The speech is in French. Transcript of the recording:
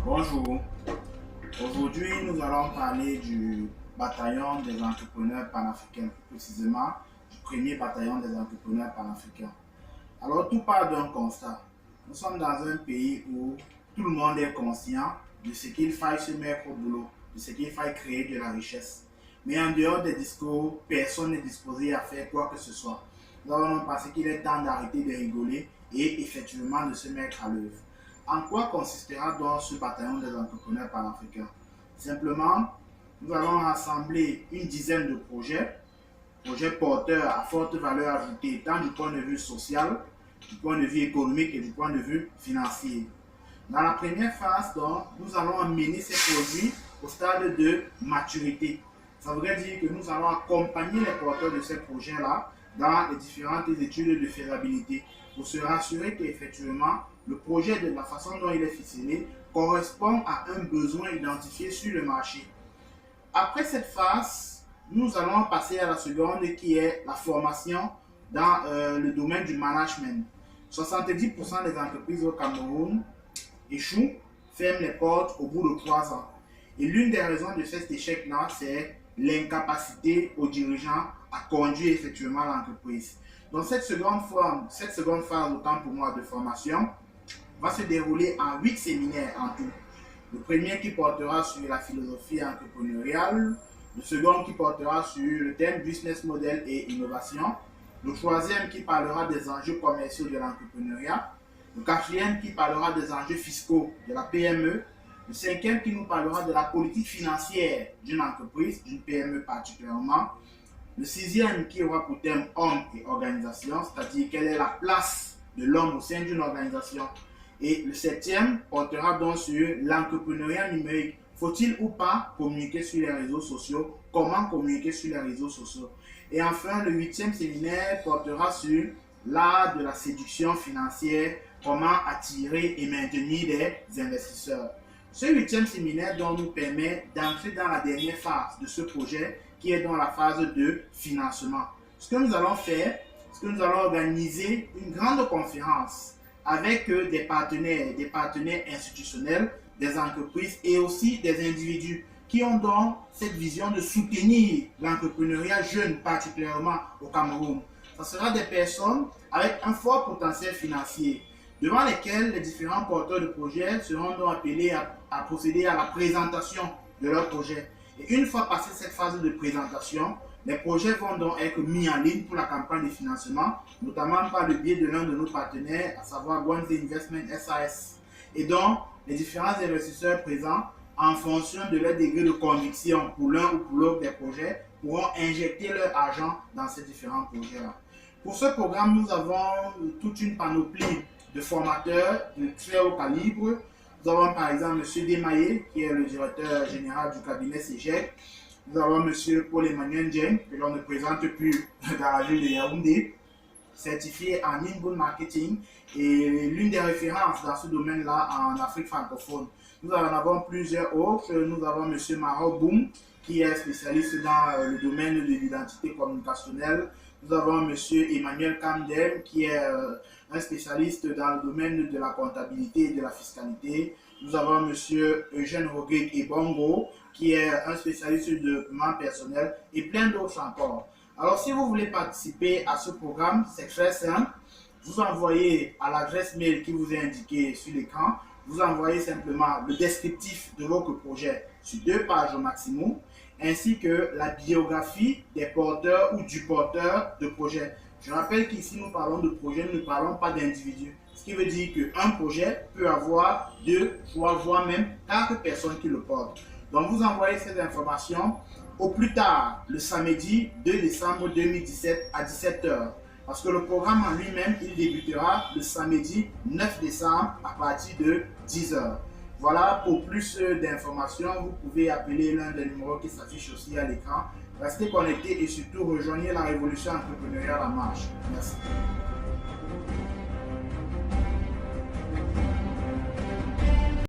Bonjour, aujourd'hui nous allons parler du bataillon des entrepreneurs panafricains, plus précisément du premier bataillon des entrepreneurs panafricains. Alors tout part d'un constat. Nous sommes dans un pays où tout le monde est conscient de ce qu'il faille se mettre au boulot, de ce qu'il faille créer de la richesse. Mais en dehors des discours, personne n'est disposé à faire quoi que ce soit. Nous avons pensé qu'il est temps d'arrêter de rigoler et effectivement de se mettre à l'œuvre. En quoi consistera donc ce bataillon des entrepreneurs panafricains? Simplement, nous allons rassembler une dizaine de projets porteurs à forte valeur ajoutée, tant du point de vue social, du point de vue économique et du point de vue financier. Dans la première phase, donc, nous allons amener ces produits au stade de maturité. Ça voudrait dire que nous allons accompagner les porteurs de ces projets-là dans les différentes études de faisabilité pour se rassurer qu'effectivement, le projet, de la façon dont il est ficelé, correspond à un besoin identifié sur le marché. Après cette phase, nous allons passer à la seconde qui est la formation dans le domaine du management. 70% des entreprises au Cameroun échouent, ferment les portes au bout de 3 ans. Et l'une des raisons de cet échec-là, c'est l'incapacité aux dirigeants à conduire effectivement l'entreprise. Donc cette seconde phase, autant pour moi, de formation, va se dérouler en 8 séminaires en tout. Le premier qui portera sur la philosophie entrepreneuriale, le second qui portera sur le thème business model et innovation, le troisième qui parlera des enjeux commerciaux de l'entrepreneuriat, le quatrième qui parlera des enjeux fiscaux de la PME, le cinquième qui nous parlera de la politique financière d'une entreprise, d'une PME particulièrement, le sixième qui aura pour thème homme et organisation, c'est-à-dire quelle est la place de l'homme au sein d'une organisation. Et le septième portera donc sur l'entrepreneuriat numérique. Faut-il ou pas communiquer sur les réseaux sociaux? Comment communiquer sur les réseaux sociaux? Et enfin, le huitième séminaire portera sur l'art de la séduction financière, comment attirer et maintenir des investisseurs. Ce huitième séminaire donc nous permet d'entrer dans la dernière phase de ce projet qui est dans la phase de financement. Ce que nous allons faire, c'est que nous allons organiser une grande conférence avec des partenaires institutionnels, des entreprises et aussi des individus qui ont donc cette vision de soutenir l'entrepreneuriat jeune, particulièrement au Cameroun. Ce sera des personnes avec un fort potentiel financier, devant lesquelles les différents porteurs de projets seront donc appelés à procéder à la présentation de leur projet. Et une fois passée cette phase de présentation, les projets vont donc être mis en ligne pour la campagne de financement, notamment par le biais de l'un de nos partenaires, à savoir Guanze Investment SAS. Et donc, les différents investisseurs présents, en fonction de leur degré de conviction pour l'un ou pour l'autre des projets, pourront injecter leur argent dans ces différents projets-là. Pour ce programme, nous avons toute une panoplie de formateurs de très haut calibre. Nous avons par exemple M. Demaye, qui est le directeur général du cabinet CEGEC. Nous avons M. Paul-Emmanuel Djeng, que l'on ne présente plus dans la ville de Yaoundé, certifié en inbound marketing et l'une des références dans ce domaine-là en Afrique francophone. Nous en avons plusieurs autres. Nous avons M. Maro Boum, qui est spécialiste dans le domaine de l'identité communicationnelle. Nous avons M. Emmanuel Kamdem, qui est un spécialiste dans le domaine de la comptabilité et de la fiscalité. Nous avons M. Eugène Rodrigue Ebongo, qui est un spécialiste du développement personnel et plein d'autres encore. Alors, si vous voulez participer à ce programme, c'est très simple. Vous envoyez à l'adresse mail qui vous est indiquée sur l'écran, vous envoyez simplement le descriptif de votre projet sur 2 pages au maximum, ainsi que la biographie des porteurs ou du porteur de projet. Je rappelle qu'ici, nous parlons de projet, nous ne parlons pas d'individus. Ce qui veut dire qu'un projet peut avoir 2, 3, voire même 4 personnes qui le portent. Donc, vous envoyez ces informations au plus tard le samedi 2 décembre 2017 à 17 h. Parce que le programme en lui-même, il débutera le samedi 9 décembre à partir de 10 h. Voilà, pour plus d'informations, vous pouvez appeler l'un des numéros qui s'affiche aussi à l'écran. Restez connectés et surtout rejoignez la révolution entrepreneuriale en marche. Merci.